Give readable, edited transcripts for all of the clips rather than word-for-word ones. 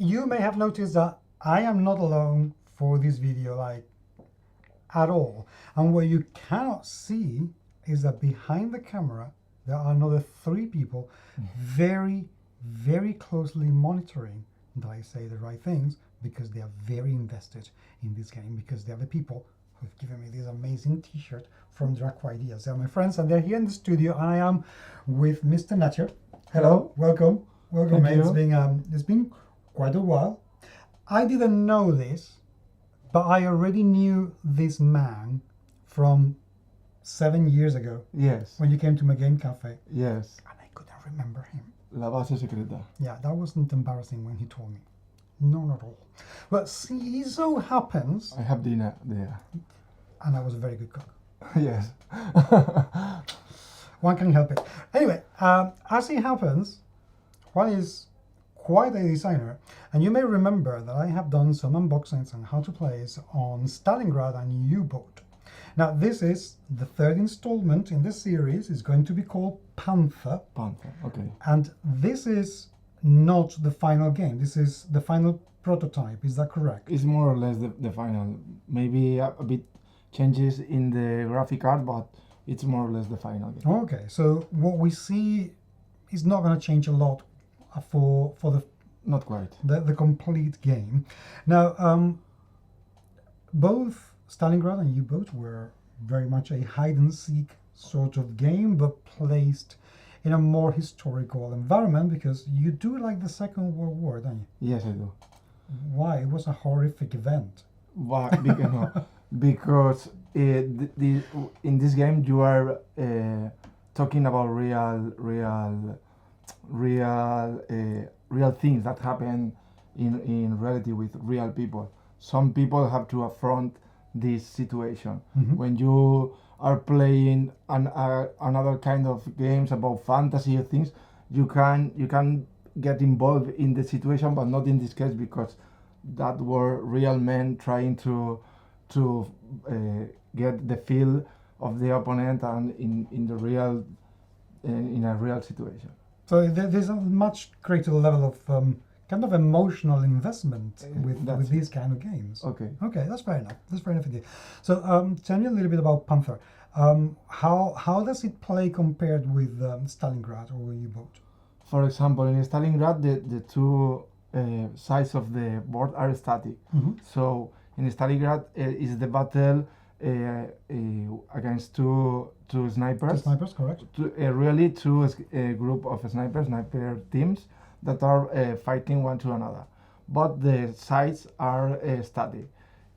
you may have noticed that I am not alone for this video, like, at all. And what you cannot see is that behind the camera, there are another 3 people very, very closely monitoring that I say the right things, because they are very invested in this game, because they are the people who've given me this amazing t-shirt from WWII. They are my friends, and they're here in the studio, and I am with Mr. Natcher. Hello, welcome, mate. It's been quite a while. I didn't know this, but I already knew this man from 7 years ago. Yes. When you came to my game cafe. Yes. And I couldn't remember him. La base secreta. Yeah, that wasn't embarrassing when he told me. No, not at all. But see, it so happens. I have dinner there. And I was a very good cook. Yes. One can help it. Anyway, as it happens, one is quite a designer, and you may remember that I have done some unboxings and how to plays on Stalingrad and U-Boat. Now, this is the 3rd installment in this series. It's going to be called Panzer. Panzer, okay. And this is not the final game. This is the final prototype. Is that correct? It's more or less the final. Maybe a bit changes in the graphic art, but it's more or less the final game. Okay, so what we see is not going to change a lot for the not quite the complete game. Now, both Stalingrad and U-Boat were very much a hide and seek sort of game, but placed in a more historical environment, because you do like the Second World War, don't you? Yes, I do. Why? It was a horrific event. Why? Because in this game you are talking about real things that happen in reality with real people. Some people have to affront this situation. When you are playing another kind of games about fantasy or things, you can get involved in the situation, but not in this case, because that were real men trying to get the feel of the opponent and in a real situation. So there's a much greater level of kind of emotional investment with these kind of games. Okay. Okay, that's fair enough. That's fair enough indeed. So tell me a little bit about Panzer. How does it play compared with Stalingrad or U-Boat? For example, in Stalingrad, the 2 sides of the board are static. So in Stalingrad is the battle against two snipers. 2 snipers, correct? Really 2 group of sniper teams that are fighting one to another, but the sides are static.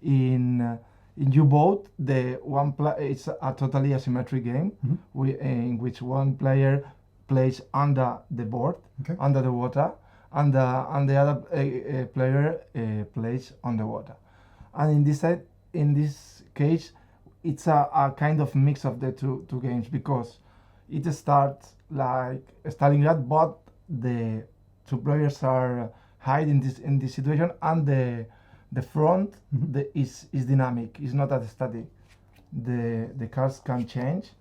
In U-Boat, it's a totally asymmetric game, in which one player plays under the board, under the water, and the other player plays on the water. And in this case, it's a kind of mix of the two games, because it starts like Stalingrad, but the 2 players are hiding in this situation, and the front is dynamic. It's not that static. The cards can change,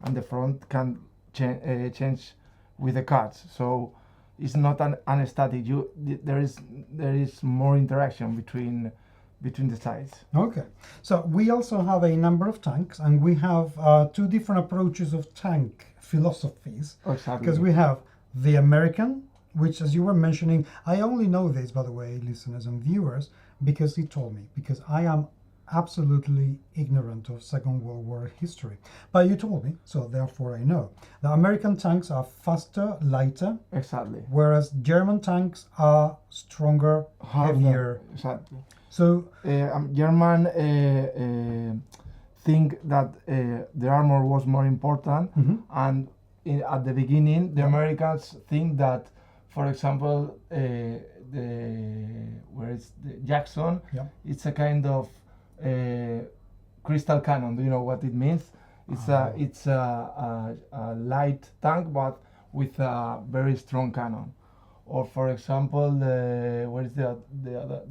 and the front can change with the cards. So it's not an static. There is more interaction between the sides. Okay, so we also have a number of tanks, and we have 2 different approaches of tank philosophies. Exactly. Because we have the American, which, as you were mentioning, I only know this, by the way, listeners and viewers, because he told me, because I am absolutely ignorant of Second World War history. But you told me, so therefore I know. The American tanks are faster, lighter. Exactly. Whereas German tanks are stronger, heavier. Exactly. So German think that the armor was more important, and at the beginning the Americans think that, for example, the Jackson, it's a kind of crystal cannon. Do you know what it means? It's a light tank, but with a very strong cannon. Or for example, the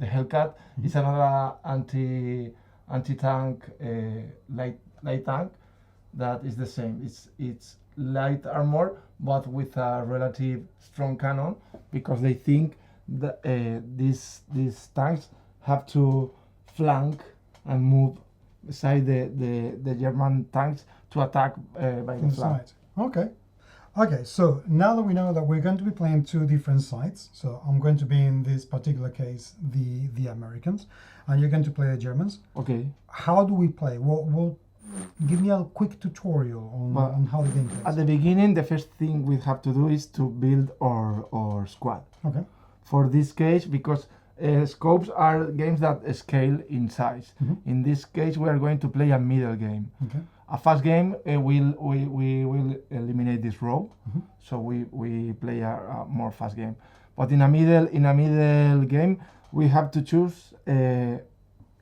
Hellcat is another anti-tank light tank that is the same. It's light armor, but with a relative strong cannon, because they think these tanks have to flank and move beside the German tanks to attack by the flank. Inside. Okay. Okay, so now that we know that we're going to be playing two different sides, so I'm going to be in this particular case the Americans, and you're going to play the Germans. Okay. How do we play? Well, give me a quick tutorial on how the game plays. At the beginning, the first thing we have to do is to build our squad. Okay. For this case, because scopes are games that scale in size. In this case, we are going to play a middle game. Okay. A fast game we will eliminate this row, so we play a more fast game. But in a middle game, we have to choose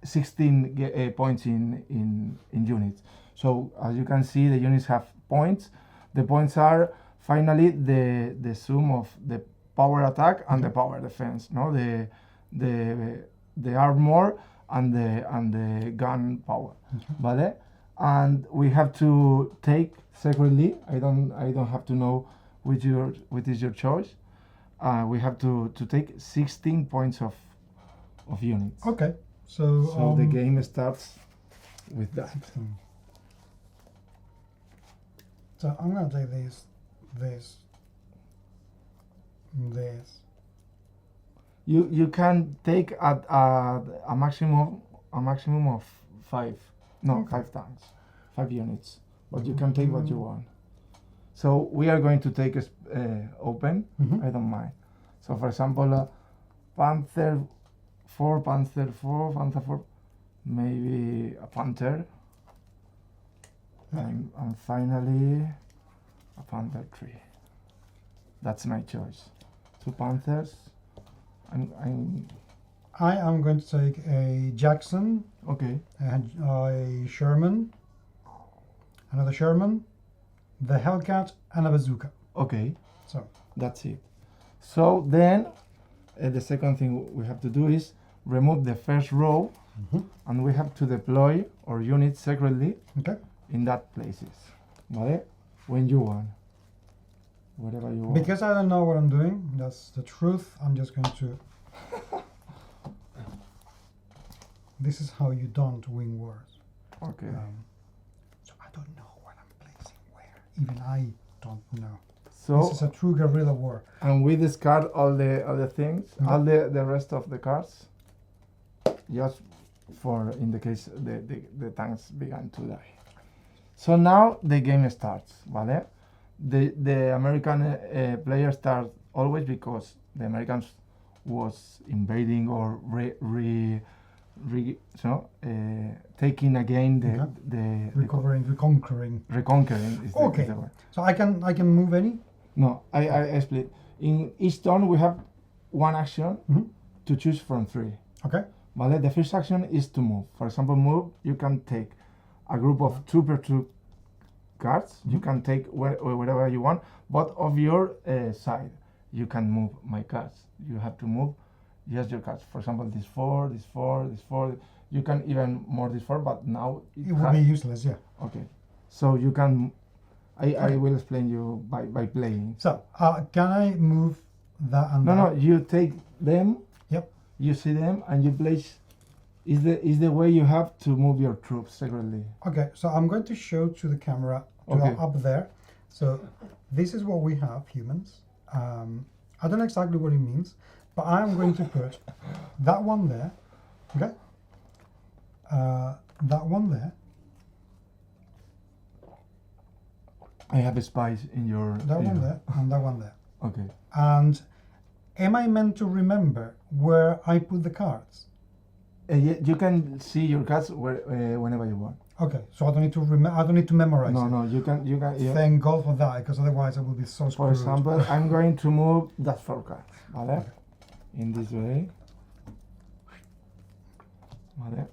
16 points in units. So as you can see, the units have points. The points are finally the sum of the power attack and the power defense. No, the armor and the gun power. Vale? And we have to take secretly. I don't have to know which is your choice. We have to take 16 points of units. Okay. So the game starts with that. 16. So I'm going to take this. You can take at a maximum of 5. No, Okay. 5 times, 5 units, but you can take what you want. So we are going to take open. I don't mind. So for example, Panzer 4, Panzer 4, maybe a Panther, and finally a Panther 3. That's my choice. 2 Panthers. I am going to take a Jackson, Okay. a Sherman, another Sherman, the Hellcat, and a bazooka. Okay. So That's it. So then, the second thing we have to do is remove the first row, and we have to deploy our units secretly okay. in that places. Vale? When you want. Whatever you want. Because I don't know what I'm doing, that's the truth. I'm just going to. This is how you don't win wars. Okay. So I don't know what I'm placing where. Even I don't know. So This is a true guerrilla war. and we discard all the other things, all the rest of the cards, just for in the case the tanks began to die. So now the game starts, vale? The American player starts always because the Americans was invading or taking again the Reconquering. reconquering is Okay. the word. So I can move any. No, I split. In each turn we have one action to choose from 3. Okay. Vale? The first action is to move. For example, move, you can take a group of 2 per 2 cards. You can take wherever you want, but of your side. You can move my cards. You have to move just your cards. For example, this 4, this 4, this 4. You can even more this 4, but now It will be useless, yeah. Okay. So you can. I will explain you by playing. So can I move that and No, that? you take them. Yep. You see them and you place. Is the way you have to move your troops secretly. Okay, so I'm going to show to the camera up there. So this is what we have, humans. I don't know exactly what it means, but I'm going to put that one there. Okay. That one there. I have spies in your. That one there and that one there. Okay. And am I meant to remember where I put the cards? You can see your cards whenever you want. Okay, so I don't need to I don't need to memorize it. No, you can. Yeah. Thank God for that, because otherwise I will be so For screwed. example, I'm going to move that 4 cards. Vale? Okay. In this way. Vale?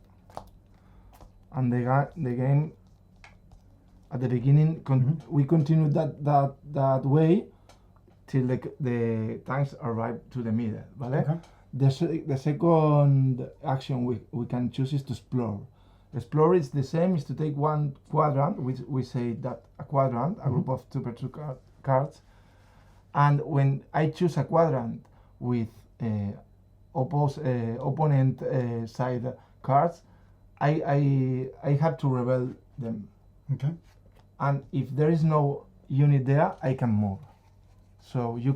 And the game at the beginning we continue that way till the tanks arrive to the middle. Vale? Okay. The second action we can choose is to explore. Explore is the same, is to take one quadrant, which we say that a quadrant, a group of 2 per 2 cards. And when I choose a quadrant with opponent side cards, I have to reveal them. Okay. And if there is no unit there, I can move. So we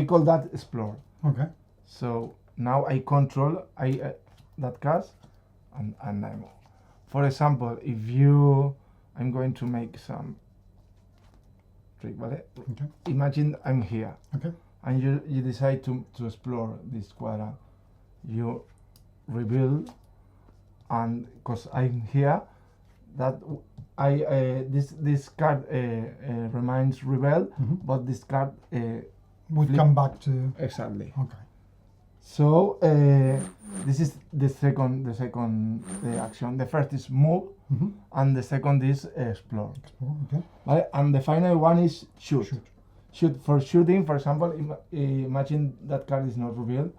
call that explore. Okay. So now I control that card, and I move. For example, I'm going to make some trick, ¿vale? Okay. Imagine I'm here. Okay. And you decide to explore this quadrant. You reveal, and because I'm here, that this card remains reveal, but this card would come back to exactly. Okay. So this is the second action. The first is move, and the second is explore. Okay. Right? And the final one is shoot. Shoot for shooting. For example, imagine that card is not revealed.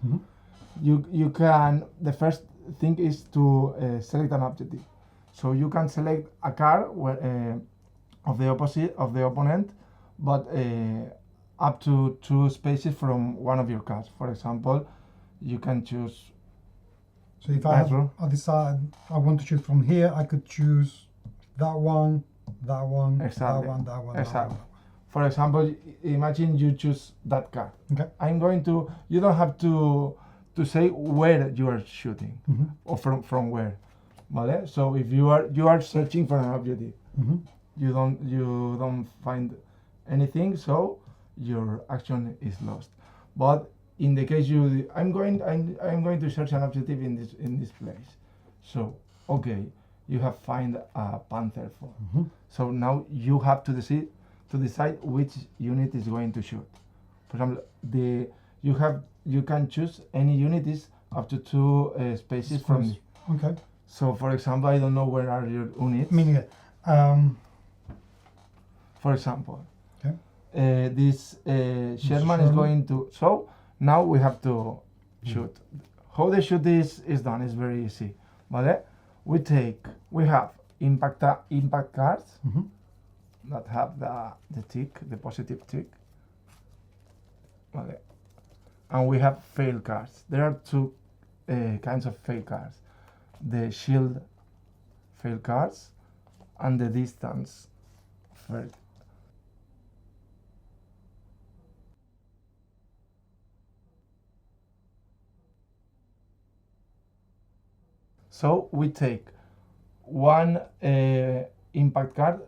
You can. The first thing is to select an objective. So you can select a card of the opposite of the opponent, but up to 2 spaces from one of your cards. For example, you can choose. So if I decide I want to choose from here, I could choose that one, exactly. that one. Exactly. For example, imagine you choose that card. Okay. You don't have to say where you are shooting or from where. Vale? So if you are searching for an objective, you don't find anything, so your action is lost. But in the case I'm going to search an objective in this place. So okay, you have find a Panzer 4. So now you have to decide which unit is going to shoot. For example, you can choose any unit is up to 2 spaces from. Okay. So for example, I don't know where are your units. Meaning, for example, okay. This Sherman is going to. So now we have to shoot. How the shoot is done is very easy. Vale? We have impact cards that have the tick, the positive tick. Vale? And we have fail cards. There are 2 kinds of fail cards. The shield fail cards and the distance fail. So we take 1 impact card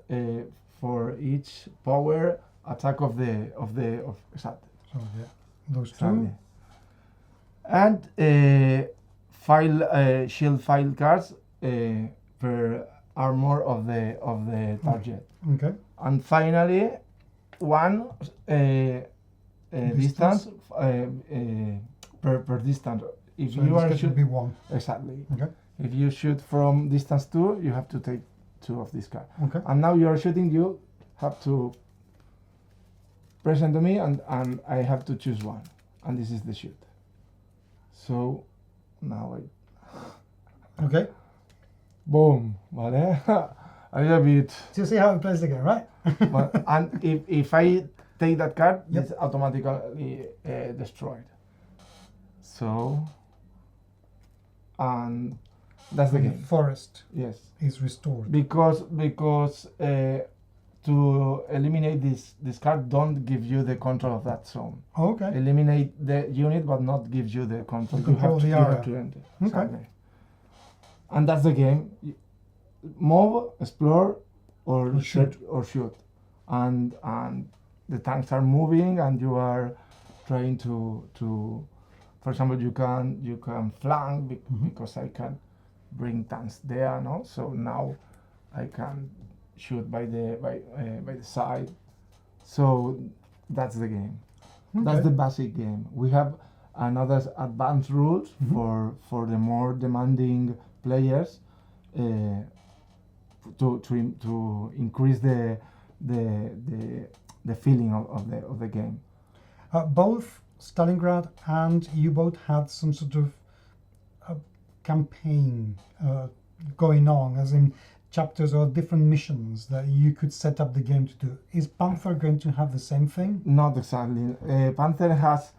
for each power attack of exactly. So yeah, those exactly. 2. And shield file cards per armor of the target. Okay. And finally, 1 distance per distance. If So you are should be 1. exactly. Okay. If you shoot from distance 2, you have to take 2 of this card. Okay. And now you are shooting. You have to present to me, and I have to choose 1, and this is the shoot. So now Okay. boom, vale. A little bit. So you see how it plays the game, right? And if I take that card, Yep. it's automatically destroyed. So, and that's the game. Forest Yes, is restored. because to eliminate this card, don't give you the control of that zone. Okay. Eliminate the unit, but not give you the control. Control the you have area. to enter. Okay. Exactly. And that's the game. Move, explore, or shoot. shoot. And the tanks are moving, and you are trying to for example, you can flank because I can bring tanks there, no? So now I can shoot by the side. So that's the game. Okay. That's the basic game. We have another advanced rules for the more demanding players to increase the feeling of the game. Both Stalingrad and U-Boat had some sort of campaign going on, as in chapters or different missions that you could set up the game to do. Is Panzer going to have the same thing? Not exactly. Panzer has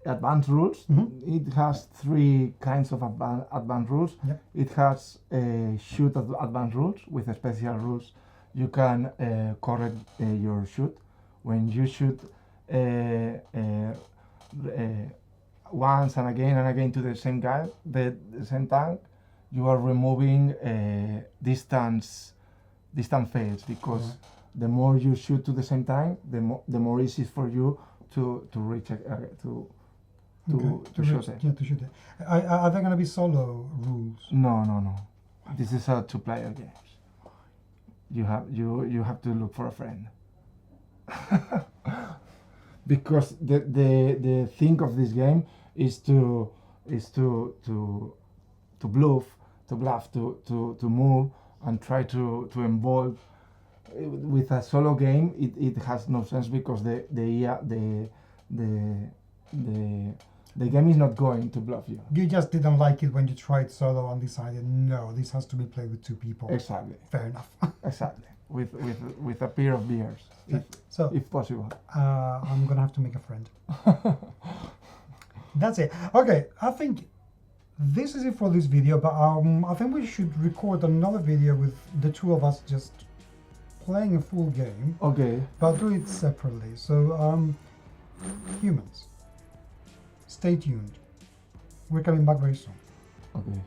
advanced rules. Mm-hmm. It has 3 kinds of advanced rules. Yep. It has shoot advanced rules with special rules. You can correct your shoot. When you shoot once and again to the same guy, the same tank, you are removing distance fails, because the more you shoot to the same time, the more easy for you to reach to shoot it. Yeah, to shoot it. Are there going to be solo rules? No. This is a 2-player game. You have to look for a friend. Because the thing of this game is to bluff, to move and try to involve. With a solo game, it has no sense, because the game is not going to bluff you. You just didn't like it when you tried solo and decided, no, this has to be played with 2 people. Exactly. Fair enough. Exactly. With a pair of beers, if possible. I'm gonna have to make a friend. That's it. Okay, I think this is it for this video, but I think we should record another video with the 2 of us just playing a full game. Okay. But do it separately. So, humans, stay tuned. We're coming back very soon. Okay.